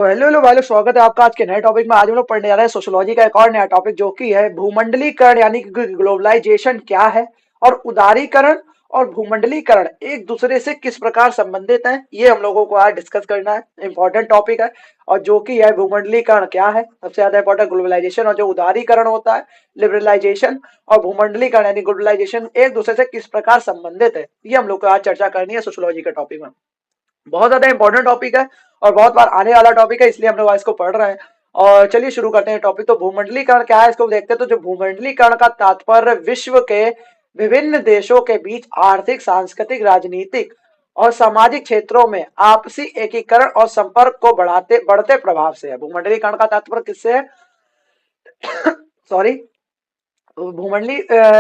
तो hello hello भाई लोग, स्वागत है आपका आज के नए टॉपिक में। आज हम लोग पढ़ने जा रहे हैं सोशियोलॉजी का एक और नया टॉपिक, जो कि है भूमंडलीकरण यानी कि ग्लोबलाइजेशन क्या है और उदारीकरण और भूमंडलीकरण एक दूसरे से किस प्रकार संबंधित हैं। ये हम लोगों को आज डिस्कस करना है, इंपॉर्टेंट टॉपिक है। और जो कि है भूमंडलीकरण क्या है, सबसे ज्यादा इंपॉर्टेंट ग्लोबलाइजेशन, और जो उदारीकरण होता है लिबरलाइजेशन, और भूमंडलीकरण यानी ग्लोबलाइजेशन एक दूसरे से किस प्रकार संबंधित है, ये हम लोग को आज चर्चा करनी है सोशियोलॉजी के टॉपिक में। बहुत ज्यादा इंपॉर्टेंट टॉपिक है और बहुत बार आने वाला टॉपिक है, इसलिए हम लोग आज इसको पढ़ रहे हैं। और चलिए शुरू करते हैं टॉपिक। तो भूमंडलीकरण क्या है, इसको देखते हैं। तो जो भूमंडलीकरण का तात्पर्य विश्व के विभिन्न देशों के बीच आर्थिक, सांस्कृतिक, राजनीतिक और सामाजिक क्षेत्रों में आपसी एकीकरण और संपर्क को बढ़ते प्रभाव से है। भूमंडलीकरण का तात्पर्य किससे है? सॉरी, भूमंडली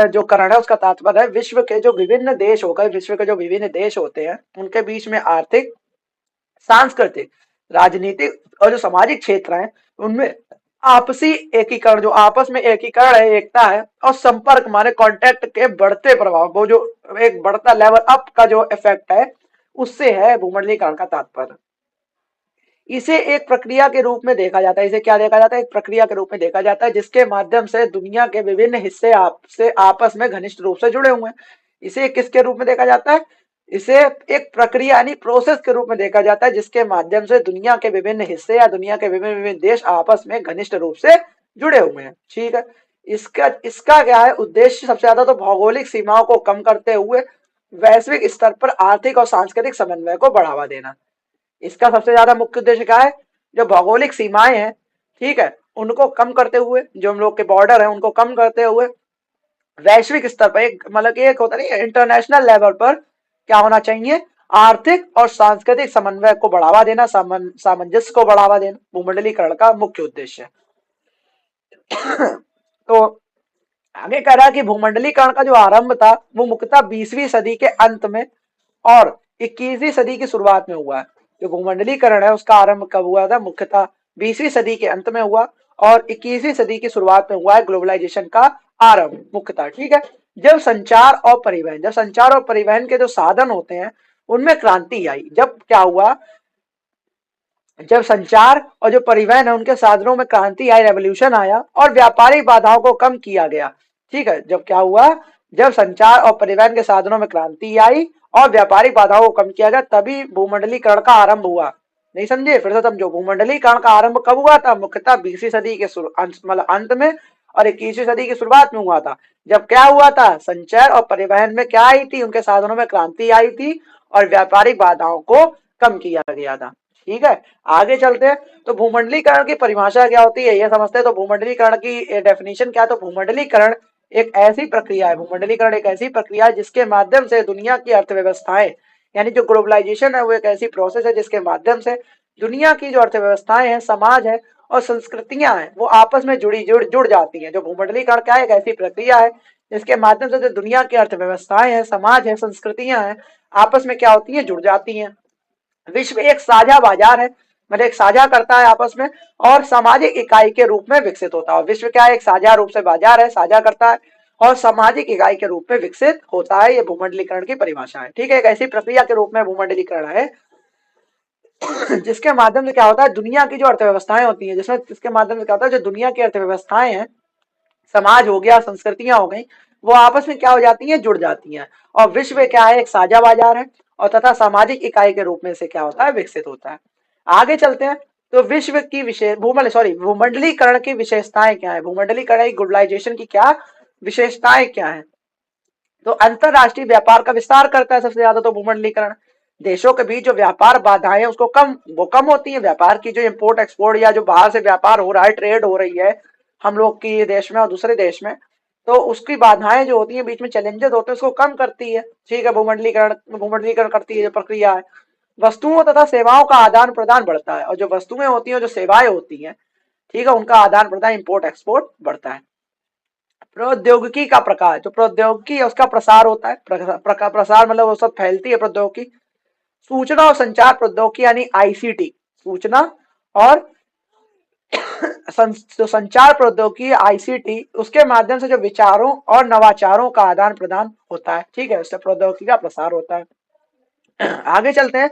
जो करण है उसका तात्पर्य है विश्व के जो विभिन्न देश हो गए, विश्व के जो विभिन्न देश होते हैं उनके बीच में आर्थिक, सांस्कृतिक, राजनीतिक और जो सामाजिक क्षेत्र हैं उनमें आपसी एकीकरण, जो आपस में एकीकरण है, एकता है, और संपर्क माने कांटेक्ट के बढ़ते प्रभाव, वो जो एक बढ़ता लेवल अप का जो इफेक्ट है, उससे है भूमंडलीकरण का तात्पर्य। इसे एक प्रक्रिया के रूप में देखा जाता है। इसे क्या देखा जाता है? एक प्रक्रिया के रूप में देखा जाता है जिसके माध्यम से दुनिया के विभिन्न हिस्से आपसे आपस में घनिष्ठ रूप से जुड़े हुए हैं। इसे किसके रूप में देखा जाता है? इसे एक प्रक्रिया यानी प्रोसेस के रूप में देखा जाता है जिसके माध्यम से दुनिया के विभिन्न हिस्से या दुनिया के विभिन्न विभिन्न देश आपस में घनिष्ठ रूप से जुड़े हुए हैं। ठीक है। इसका इसका क्या है उद्देश्य? सबसे ज्यादा तो भौगोलिक सीमाओं को कम करते हुए वैश्विक स्तर पर आर्थिक और सांस्कृतिक समन्वय को बढ़ावा देना। इसका सबसे ज्यादा मुख्य उद्देश्य क्या है? जो भौगोलिक सीमाएं हैं, ठीक है, उनको कम करते हुए, जो हम लोग के बॉर्डर है उनको कम करते हुए वैश्विक स्तर पर एक मतलब कि एक होता नहीं, इंटरनेशनल लेवल पर क्या होना चाहिए? आर्थिक और सांस्कृतिक समन्वय को बढ़ावा देना, सामंजस्य को बढ़ावा देना भूमंडलीकरण का मुख्य उद्देश्य है। तो आगे कह रहा है कि भूमंडलीकरण का जो आरंभ था वो मुख्यतः 20वीं सदी के अंत में और 21वीं सदी की शुरुआत में हुआ है। जो भूमंडलीकरण है उसका आरंभ कब हुआ था? मुख्यतः 20वीं सदी के अंत में हुआ और 21वीं सदी की शुरुआत में हुआ है ग्लोबलाइजेशन का आरंभ मुख्यतः। ठीक है। जब संचार और परिवहन के जो साधन होते हैं उनमें क्रांति आई। जब क्या हुआ? जब संचार और जो परिवहन है उनके साधनों में क्रांति आई, रेवोल्यूशन आया और व्यापारिक बाधाओं को कम किया गया। ठीक है। जब क्या हुआ? जब संचार और परिवहन के साधनों में क्रांति आई और व्यापारिक बाधाओं को कम किया गया, तभी भूमंडलीकरण का आरंभ हुआ। नहीं समझे? फिर से समझो। भूमंडलीकरण का आरंभ कब हुआ था? मुख्यतः 20वीं सदी के मतलब अंत में और 21वीं सदी की शुरुआत में हुआ था। जब क्या हुआ था? संचार और परिवहन में क्या आई थी? उनके साधनों में क्रांति आई थी और व्यापारिक बाधाओं को कम किया गया था। ठीक है। आगे चलते हैं। तो भूमंडलीकरण की परिभाषा क्या होती है ये समझते हैं। तो भूमंडलीकरण की डेफिनेशन क्या है? तो भूमंडलीकरण एक ऐसी प्रक्रिया है, भूमंडलीकरण एक ऐसी प्रक्रिया है जिसके माध्यम से दुनिया की अर्थव्यवस्थाएं, यानी जो ग्लोबलाइजेशन है वो एक ऐसी प्रोसेस है जिसके माध्यम से दुनिया की जो अर्थव्यवस्थाएं हैं, समाज है और संस्कृतियां हैं, वो आपस में जुड़ जाती हैं। जो भूमंडलीकरण क्या है? एक ऐसी प्रक्रिया है जिसके माध्यम से जो दुनिया की अर्थव्यवस्थाएं हैं, समाज है, संस्कृतियां हैं, आपस में क्या होती है? जुड़ जाती हैं। विश्व एक साझा बाजार है, मतलब एक साझा करता है आपस में और सामाजिक इकाई के रूप में विकसित होता है। विश्व क्या है? एक साझा रूप से बाजार है, साझा करता है और सामाजिक इकाई के रूप में विकसित होता है। ये भूमंडलीकरण की परिभाषा है। ठीक है। एक ऐसी प्रक्रिया के रूप में भूमंडलीकरण है जिसके माध्यम से क्या होता है? दुनिया की जो अर्थव्यवस्थाएं होती हैं, जिसमें इसके माध्यम से क्या होता है? जो दुनिया की अर्थव्यवस्थाएं हैं, समाज हो गया, संस्कृतियां हो गई, वो आपस में क्या हो जाती हैं? जुड़ जाती हैं। और विश्व क्या है? एक साझा बाजार है और तथा सामाजिक इकाई के रूप में से क्या होता है? विकसित होता है। आगे चलते हैं। तो विश्व की विशेष भूमंडलीकरण की विशेषताएं क्या है? भूमंडलीकरण ग्लोबलाइजेशन की क्या विशेषताएं क्या है? तो अंतरराष्ट्रीय व्यापार का विस्तार करता है सबसे ज्यादा। तो भूमंडलीकरण देशों के बीच जो व्यापार बाधाएं हैं उसको कम होती है। व्यापार की जो इंपोर्ट एक्सपोर्ट या जो बाहर से व्यापार हो रहा है, ट्रेड हो रही है हम लोग की देश में और दूसरे देश में, तो उसकी बाधाएं जो होती है, बीच में चैलेंजेस होते हैं, उसको कम करती है। ठीक है। भूमंडलीकरण करती है, जो प्रक्रिया है। वस्तुओं तथा सेवाओं का आदान प्रदान बढ़ता है और जो वस्तुएं होती हैं, जो सेवाएं होती हैं, ठीक है, उनका आदान प्रदान, इंपोर्ट एक्सपोर्ट बढ़ता है। प्रौद्योगिकी का प्रकार, जो प्रौद्योगिकी है उसका प्रसार होता है। प्रसार मतलब वो सब फैलती है प्रौद्योगिकी। सूचना और संचार प्रौद्योगिकी यानी आईसीटी, सूचना और जो संचार प्रौद्योगिकी आईसीटी, उसके माध्यम से जो विचारों और नवाचारों का आदान प्रदान होता है। ठीक है। उससे प्रौद्योगिकी का प्रसार होता है। आगे चलते हैं।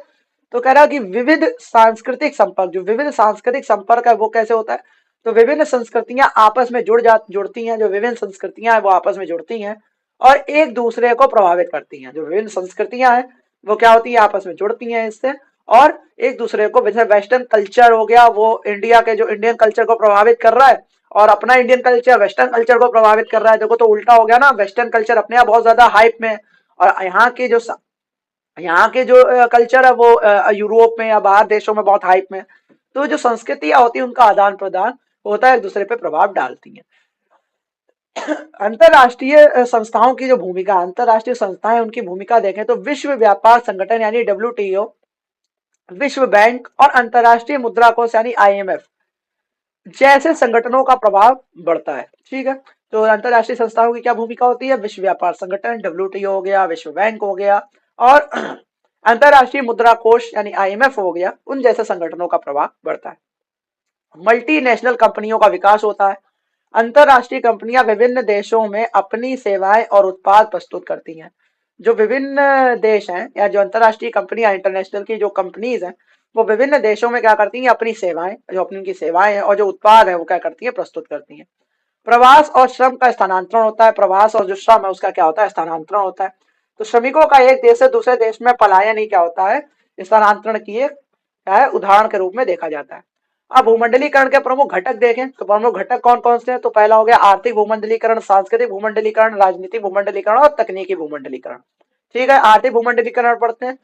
तो कह रहा कि विविध सांस्कृतिक संपर्क, जो विविध सांस्कृतिक संपर्क है वो कैसे होता है, तो विभिन्न संस्कृतियां आपस में जुड़ती हैं, जो विभिन्न संस्कृतियां हैं वो आपस में जुड़ती हैं और एक दूसरे को प्रभावित करती हैं। जो विभिन्न संस्कृतियां हैं वो क्या होती है, आपस में जुड़ती हैं इससे और एक दूसरे को, जैसे वेस्टर्न कल्चर हो गया वो इंडिया के जो इंडियन कल्चर को प्रभावित कर रहा है और अपना इंडियन कल्चर वेस्टर्न कल्चर को प्रभावित कर रहा है। देखो तो उल्टा हो गया ना, वेस्टर्न कल्चर अपने आप बहुत ज्यादा हाइप में है और यहाँ के जो कल्चर है वो यूरोप में या बाहर देशों में बहुत हाइप में है। तो जो संस्कृतियां होती है उनका आदान प्रदान होता है, एक दूसरे पे प्रभाव डालती हैं। अंतरराष्ट्रीय संस्थाओं की जो भूमिका, अंतरराष्ट्रीय संस्थाएं उनकी भूमिका देखें तो विश्व व्यापार संगठन यानी WTO, विश्व बैंक और अंतरराष्ट्रीय मुद्रा कोष यानी IMF जैसे संगठनों का प्रभाव बढ़ता है। ठीक है, तो अंतरराष्ट्रीय संस्थाओं की क्या भूमिका होती है, विश्व व्यापार संगठन WTO हो गया, विश्व बैंक हो गया और अंतरराष्ट्रीय मुद्रा कोष यानी IMF हो गया, उन जैसे संगठनों का प्रभाव बढ़ता है। मल्टीनेशनल कंपनियों का विकास होता है। अंतरराष्ट्रीय कंपनियां विभिन्न देशों में अपनी सेवाएं और उत्पाद प्रस्तुत करती हैं। जो विभिन्न देश हैं या जो अंतरराष्ट्रीय कंपनियां, इंटरनेशनल की जो कंपनीज हैं वो विभिन्न देशों में क्या करती हैं, अपनी सेवाएं, जो अपनी उनकी सेवाएं हैं और जो उत्पाद है वो क्या करती है, प्रस्तुत करती हैं। प्रवास और श्रम का स्थानांतरण होता है। प्रवास और जो श्रम है उसका क्या होता है, स्थानांतरण होता है। तो श्रमिकों का एक देश से दूसरे देश में पलायन ही क्या होता है, स्थानांतरण की एक क्या है, उदाहरण के रूप में देखा जाता है। अब भूमंडलीकरण के प्रमुख घटक देखें तो प्रमुख घटक कौन कौन से हैं, तो पहला हो गया आर्थिक भूमंडलीकरण, सांस्कृतिक भूमंडलीकरण, राजनीतिक भूमंडलीकरण और तकनीकी भूमंडलीकरण। ठीक है, आर्थिक भूमंडलीकरण पढ़ते हैं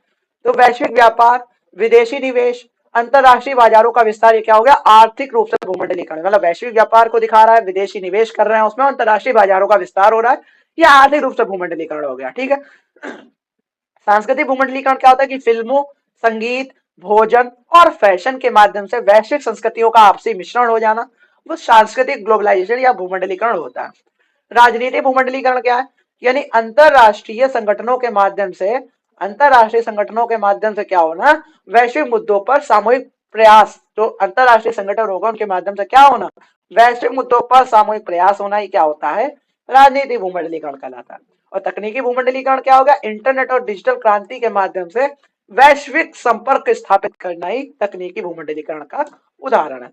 तो वैश्विक व्यापार, विदेशी निवेश, अंतरराष्ट्रीय बाजारों का विस्तार, ये क्या हो गया, आर्थिक रूप से भूमंडलीकरण, मतलब वैश्विक व्यापार को दिखा रहा है, विदेशी निवेश कर रहे हैं उसमें, अंतरराष्ट्रीय बाजारों का विस्तार हो रहा है, यह आर्थिक रूप से भूमंडलीकरण हो गया। ठीक है, सांस्कृतिक भूमंडलीकरण क्या होता है कि फिल्मों, संगीत, भोजन और फैशन के माध्यम से वैश्विक संस्कृतियों का आपसी मिश्रण हो जाना, वो सांस्कृतिक ग्लोबलाइजेशन या भूमंडलीकरण होता है। राजनीतिक भूमंडलीकरण क्या है, यानी अंतरराष्ट्रीय संगठनों के माध्यम से क्या होना, वैश्विक मुद्दों पर सामूहिक प्रयास, जो अंतरराष्ट्रीय संगठन होगा उनके माध्यम से क्या होना, वैश्विक मुद्दों पर सामूहिक प्रयास होना, ही क्या होता है, राजनीतिक भूमंडलीकरण कहलाता है। और तकनीकी भूमंडलीकरण क्या होगा, इंटरनेट और डिजिटल क्रांति के माध्यम से वैश्विक संपर्क स्थापित करना ही तकनीकी भूमंडलीकरण का उदाहरण है।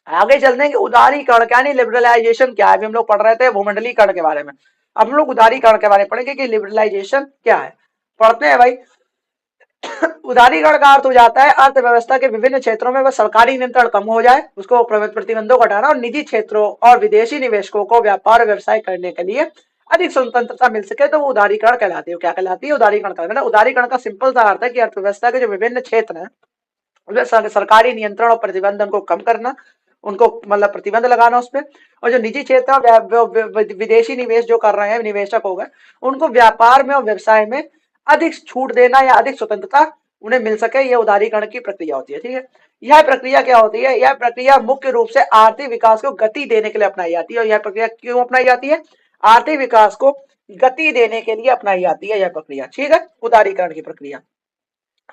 आगे चलते हैं कि उदारीकरण क्या, नहीं लिबरलाइजेशन क्या है। अभी हम लोग पढ़ रहे थे भूमंडलीकरण के बारे में, अब हम लोग उदारीकरण के बारे में पढ़ेंगे कि लिबरलाइजेशन क्या है। पढ़ते हैं भाई। उदारीकरण का अर्थ हो जाता है अर्थव्यवस्था के विभिन्न क्षेत्रों में वह सरकारी नियंत्रण कम हो जाए, उसको प्रतिबंधों को हटाना और निजी क्षेत्रों और विदेशी निवेशकों को व्यापार और व्यवसाय करने के लिए अधिक स्वतंत्रता मिल सके, तो वो उदारीकरण कहलाती है। क्या कहलाती है, उदारीकरण कहलाती है। उदारीकरण का सिंपल सा अर्थ है कि अर्थव्यवस्था के जो विभिन्न क्षेत्र हैं उसमें सरकारी नियंत्रण और प्रतिबंधन को कम करना, उनको मतलब प्रतिबंध लगाना उस पर, और जो निजी क्षेत्र है विदेशी निवेश जो कर रहे हैं निवेशक हो गए, उनको व्यापार में और व्यवसाय में अधिक छूट देना या अधिक स्वतंत्रता उन्हें मिल सके, यह उदारीकरण की प्रक्रिया होती है। ठीक है, यह प्रक्रिया क्या होती है, यह प्रक्रिया मुख्य रूप से आर्थिक विकास को गति देने के लिए अपनाई जाती है। और यह प्रक्रिया क्यों अपनाई जाती है, आर्थिक विकास को गति देने के लिए अपनाई जाती है यह प्रक्रिया। ठीक है, उदारीकरण की प्रक्रिया।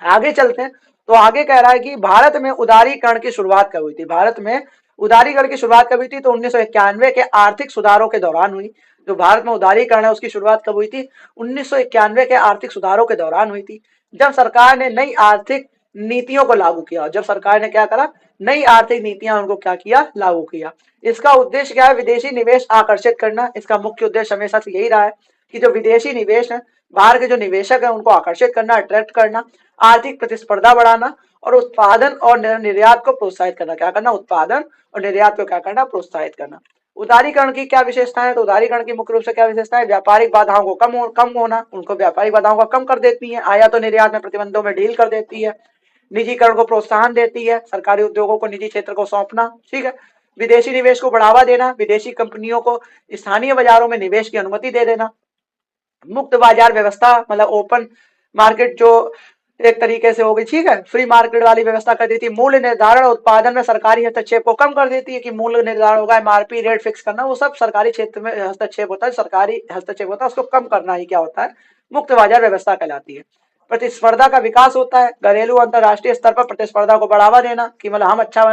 आगे चलते हैं तो आगे कह रहा है कि भारत में उदारीकरण की शुरुआत कब हुई थी। भारत में उदारीकरण की शुरुआत कब हुई थी, तो 1991 के आर्थिक सुधारों के दौरान हुई। जो भारत में उदारीकरण है उसकी शुरुआत कब हुई थी, 1991 के आर्थिक सुधारों के दौरान हुई थी, जब सरकार ने नई आर्थिक नीतियों को लागू किया। जब सरकार ने क्या करा, नई आर्थिक नीतियां उनको क्या किया, लागू किया। इसका उद्देश्य क्या है, विदेशी निवेश आकर्षित करना। इसका मुख्य उद्देश्य हमेशा से यही रहा है कि जो विदेशी निवेश है, बाहर के जो निवेशक है उनको आकर्षित करना, अट्रैक्ट करना, आर्थिक प्रतिस्पर्धा बढ़ाना और उत्पादन और निर्यात को प्रोत्साहित करना। क्या करना, उत्पादन और निर्यात को क्या करना, प्रोत्साहित करना। उदारीकरण की क्या विशेषता है, तो उदारीकरण की मुख्य रूप से क्या विशेषता है, व्यापारिक बाधाओं को कम होना, उनको व्यापारिक बाधाओं का कम कर देती है, आयात और निर्यात में प्रतिबंधों में ढील कर देती है, निजीकरण को प्रोत्साहन देती है, सरकारी उद्योगों को निजी क्षेत्र को सौंपना। ठीक है, विदेशी निवेश को बढ़ावा देना, विदेशी कंपनियों को स्थानीय बाजारों में निवेश की अनुमति दे देना, मुक्त बाजार व्यवस्था, मतलब ओपन मार्केट जो एक तरीके से होगी। ठीक है, फ्री मार्केट वाली व्यवस्था कर देती है। मूल्य निर्धारण उत्पादन में सरकारी हस्तक्षेप को कम कर देती है कि मूल्य निर्धारण होगा, MRP रेट फिक्स करना, वो सब सरकारी क्षेत्र में हस्तक्षेप होता है, सरकारी हस्तक्षेप होता है, उसको कम करना ही क्या होता है, मुक्त बाजार व्यवस्था कहलाती है। प्रतिस्पर्धा का विकास होता है, घरेलू अंतरराष्ट्रीय स्तर पर प्रतिस्पर्धा को बढ़ावा देना कि मतलब हम अच्छा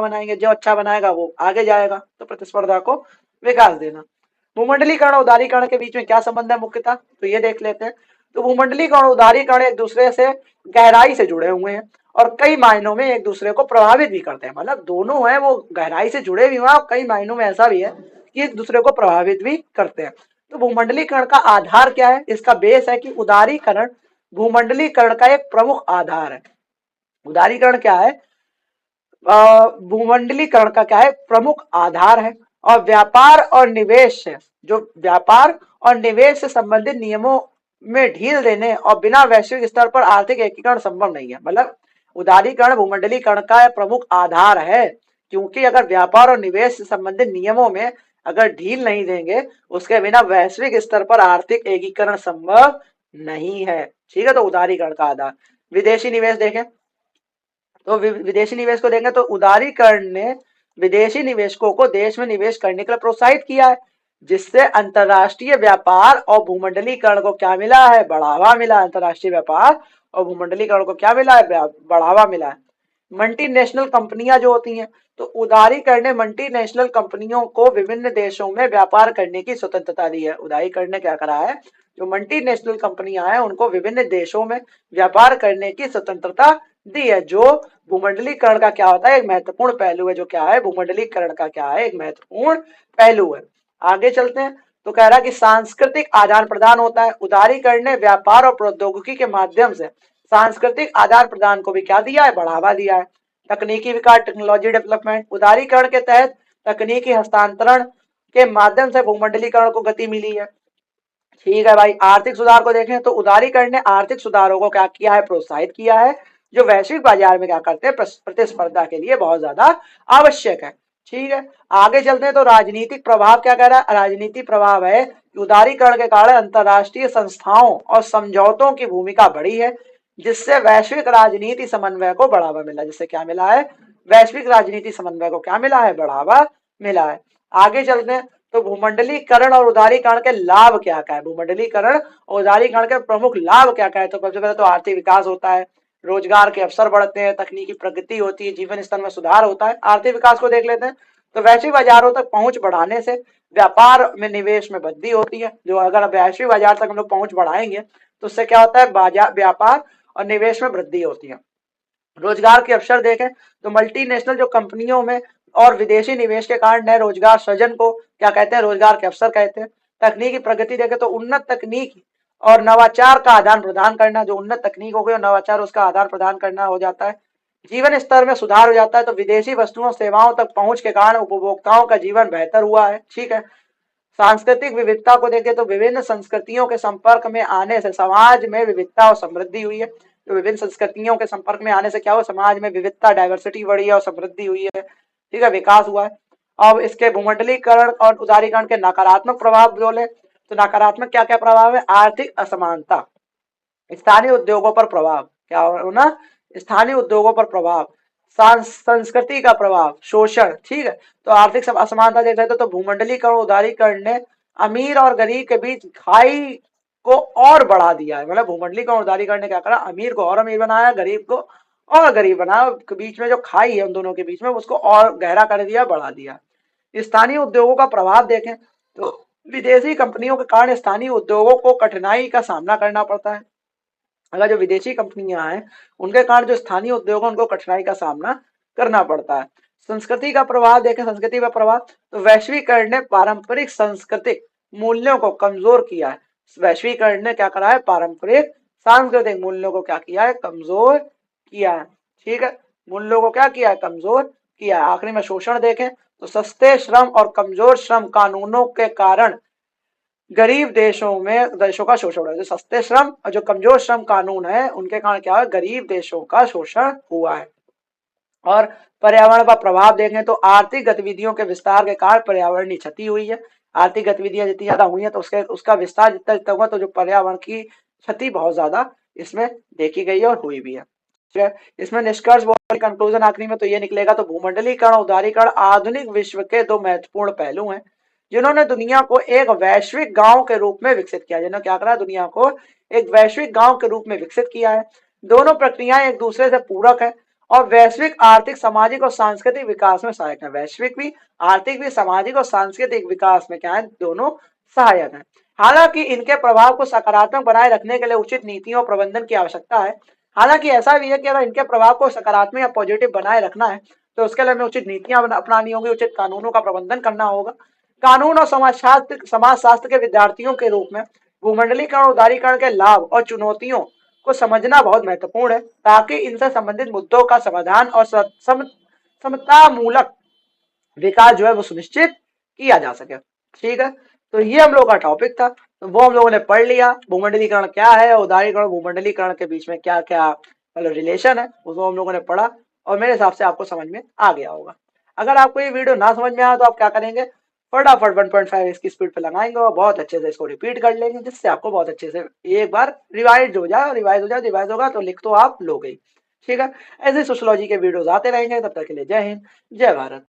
बनाएंगे, जो अच्छा बनाएगा वो आगे जाएगा, तो प्रतिस्पर्धा को विकास देना। भूमंडलीकरण और उदारीकरण के बीच में क्या संबंध है मुख्यतः, तो ये देख लेते हैं। तो भूमंडलीकरण और उदारीकरण एक दूसरे से गहराई से जुड़े हुए हैं और कई मायनों में एक दूसरे को प्रभावित भी करते हैं। मतलब दोनों हैं वो गहराई से जुड़े भी हैं और कई मायनों में ऐसा भी है कि एक दूसरे को प्रभावित भी करते हैं। तो भूमंडलीकरण का आधार क्या है? इसका बेस है कि उदारीकरण भूमंडलीकरण का एक प्रमुख आधार है। उदारीकरण क्या है? भूमंडलीकरण का क्या है? प्रमुख आधार है और व्यापार और निवेश से जो व्यापार और निवेश से संबंधित नियमों में ढील देने और बिना वैश्विक स्तर पर आर्थिक एकीकरण संभव नहीं है। मतलब उदारीकरण भूमंडलीकरण का प्रमुख आधार है, क्योंकि अगर व्यापार और निवेश से संबंधित नियमों में अगर ढील नहीं देंगे उसके बिना वैश्विक स्तर पर आर्थिक एकीकरण संभव नहीं है। ठीक है, तो उदारीकरण का आधार। विदेशी निवेश देखें तो विदेशी निवेश को देखें तो उदारीकरण ने विदेशी निवेशकों को देश में निवेश करने के लिए प्रोत्साहित किया है, जिससे अंतरराष्ट्रीय व्यापार और भूमंडलीकरण को क्या मिला है? बढ़ावा मिला। अंतरराष्ट्रीय व्यापार और भूमंडलीकरण को क्या मिला है? बढ़ावा मिला है। मल्टीनेशनल कंपनियां जो होती हैं, तो उदारीकरण ने मल्टीनेशनल कंपनियों को विभिन्न देशों में व्यापार करने की स्वतंत्रता दी है। उदारीकरण ने क्या करा है? जो मल्टीनेशनल कंपनियां हैं उनको विभिन्न देशों में व्यापार करने की स्वतंत्रता दी है, जो भूमंडलीकरण का क्या होता है? एक महत्वपूर्ण पहलू है। जो क्या है? भूमंडलीकरण का क्या है? एक महत्वपूर्ण पहलू है। आगे चलते हैं तो कह रहा है कि सांस्कृतिक आदान प्रदान होता है। उदारीकरण ने व्यापार और प्रौद्योगिकी के माध्यम से सांस्कृतिक आदान प्रदान को भी क्या दिया है? बढ़ावा दिया है। तकनीकी विकास, टेक्नोलॉजी डेवलपमेंट, उदारीकरण के तहत तकनीकी हस्तांतरण के माध्यम से भूमंडलीकरण को गति मिली है। ठीक है भाई। आर्थिक सुधार को देखें तो उदारीकरण ने आर्थिक सुधारों को क्या किया है? प्रोत्साहित किया है, जो वैश्विक बाजार में क्या करते हैं? प्रतिस्पर्धा के लिए बहुत ज्यादा आवश्यक है। ठीक है, आगे चलते हैं तो राजनीतिक प्रभाव क्या कह रहा है? राजनीतिक प्रभाव है कि उदारीकरण के कारण अंतरराष्ट्रीय संस्थाओं और समझौतों की भूमिका बढ़ी है, जिससे वैश्विक राजनीति समन्वय को बढ़ावा मिला। जिससे क्या मिला है? वैश्विक राजनीति समन्वय को क्या मिला है? बढ़ावा मिला है। आगे चलते हैं तो भूमंडलीकरण और उदारीकरण के लाभ क्या क्या है? भूमंडलीकरण और उदारीकरण के प्रमुख लाभ क्या क्या है? तो सबसे पहले तो आर्थिक विकास होता है, रोजगार के अवसर बढ़ते हैं, तकनीकी प्रगति होती है, जीवन स्तर में सुधार होता है। आर्थिक विकास को देख लेते हैं तो वैश्विक बाजारों तक पहुंच बढ़ाने से व्यापार में निवेश में वृद्धि होती है। जो अगर वैश्विक बाजार तक हम लोग पहुंच बढ़ाएंगे तो उससे क्या होता है? बाजार व्यापार और निवेश में वृद्धि होती है। रोजगार के अवसर देखें तो मल्टीनेशनल जो कंपनियों में और विदेशी निवेश के कारण नए रोजगार सृजन को क्या कहते हैं? रोजगार के अवसर कहते हैं। तकनीकी प्रगति देखें तो उन्नत तकनीक और नवाचार का आदान प्रदान करना, जो उन्नत तकनीक हो गई और नवाचार उसका आदान प्रदान करना हो जाता है। जीवन स्तर में सुधार हो जाता है, तो विदेशी वस्तुओं सेवाओं तक पहुंच के कारण उपभोक्ताओं का जीवन बेहतर हुआ है। ठीक है। सांस्कृतिक विविधता को देखें तो विभिन्न संस्कृतियों के संपर्क में आने से समाज में विविधता और समृद्धि हुई है। तो विभिन्न संस्कृतियों के संपर्क में आने से क्या हुआ? समाज में विविधता, डाइवर्सिटी बढ़ी है और समृद्धि हुई है। ठीक है, विकास हुआ है। अब इसके भूमंडलीकरण और उदारीकरण के नकारात्मक प्रभाव बोले तो नकारात्मक क्या क्या प्रभाव है? आर्थिक असमानता, स्थानीय उद्योगों पर प्रभाव, क्या होना? स्थानीय उद्योगों पर प्रभाव, संस्कृति का प्रभाव, शोषण। ठीक है, तो आर्थिक असमानता देख रहे तो भूमंडलीकरण उदारीकरण ने अमीर और गरीब के बीच खाई को और बढ़ा दिया है। मतलब भूमंडलीकरण उदारीकरण ने क्या करा? अमीर को और अमीर बनाया, गरीब को और गरीब बनाया। बीच में जो खाई है उन दोनों के बीच में उसको और गहरा कर दिया, बढ़ा दिया। स्थानीय उद्योगों का प्रभाव देखें तो विदेशी कंपनियों के कारण स्थानीय उद्योगों को कठिनाई का सामना करना पड़ता है। अगर जो विदेशी कंपनियां हैं उनके कारण जो स्थानीय उद्योग है उनको कठिनाई का सामना करना पड़ता है। संस्कृति का प्रभाव देखें, संस्कृति का प्रभाव तो वैश्वीकरण ने पारंपरिक सांस्कृतिक मूल्यों को कमजोर किया है। वैश्वीकरण ने क्या करा है? पारंपरिक सांस्कृतिक मूल्यों को क्या किया है? कमजोर किया है। ठीक है, मूल्यों को क्या किया है? कमजोर किया है। आखिरी में शोषण देखें तो सस्ते श्रम और कमजोर श्रम कानूनों के कारण गरीब देशों का शोषण है। जो सस्ते श्रम और जो कमजोर श्रम कानून है उनके कारण क्या है? गरीब देशों का शोषण हुआ है। और पर्यावरण का प्रभाव देखें तो आर्थिक गतिविधियों के विस्तार के कारण पर्यावरणीय क्षति हुई है। आर्थिक गतिविधियां जितनी ज्यादा हुई है तो उसका विस्तार जितना जितना हुआ तो जो पर्यावरण की क्षति बहुत ज्यादा इसमें देखी गई है और हुई भी है। ठीक है, इसमें निष्कर्ष कंक्लूजन आखिरी में तो ये निकलेगा तो भूमंडलीकरण उदारीकरण आधुनिक विश्व के दो महत्वपूर्ण पहलू हैं, जिन्होंने दुनिया को एक वैश्विक गांव के रूप में विकसित किया। जिन्होंने क्या करा? दुनिया को एक वैश्विक गांव के रूप में विकसित किया है। दोनों प्रक्रियाएं एक दूसरे से पूरक है और वैश्विक आर्थिक, सामाजिक और सांस्कृतिक विकास में सहायक है। वैश्विक भी, आर्थिक भी, सामाजिक और सांस्कृतिक विकास में क्या है? दोनों सहायक है। हालांकि इनके प्रभाव को सकारात्मक बनाए रखने के लिए उचित नीतियों और प्रबंधन की आवश्यकता है। हालांकि ऐसा भी है कि अगर इनके प्रभाव को सकारात्मक या पॉजिटिव बनाए रखना है तो उसके लिए हमें उचित नीतियां अपनानी होंगी, उचित कानूनों का प्रबंधन करना होगा। कानून और समाज शास्त्र के विद्यार्थियों के रूप में भूमंडलीकरण उदारीकरण के लाभ और चुनौतियों को समझना बहुत महत्वपूर्ण है, ताकि इनसे संबंधित मुद्दों का समाधान और समतामूलक विकास जो है वो सुनिश्चित किया जा सके। ठीक है, तो ये हम लोग का टॉपिक था, तो वो हम लोगों ने पढ़ लिया। भूमंडलीकरण क्या है, उदारीकरण भूमंडलीकरण के बीच में क्या क्या मतलब रिलेशन है, उसको हम लोगों ने पढ़ा और मेरे हिसाब से आपको समझ में आ गया होगा। अगर आपको ये वीडियो ना समझ में आया तो आप क्या करेंगे, फटाफट 1.5 इसकी स्पीड पे लगाएंगे और बहुत अच्छे से इसको रिपीट कर लेंगे, जिससे आपको बहुत अच्छे से एक बार रिवाइज होगा तो लिख तो आप लोगे ही। ठीक है, ऐसे सोशियोलॉजी के वीडियोस आते रहेंगे, तब तक के लिए जय हिंद, जय भारत।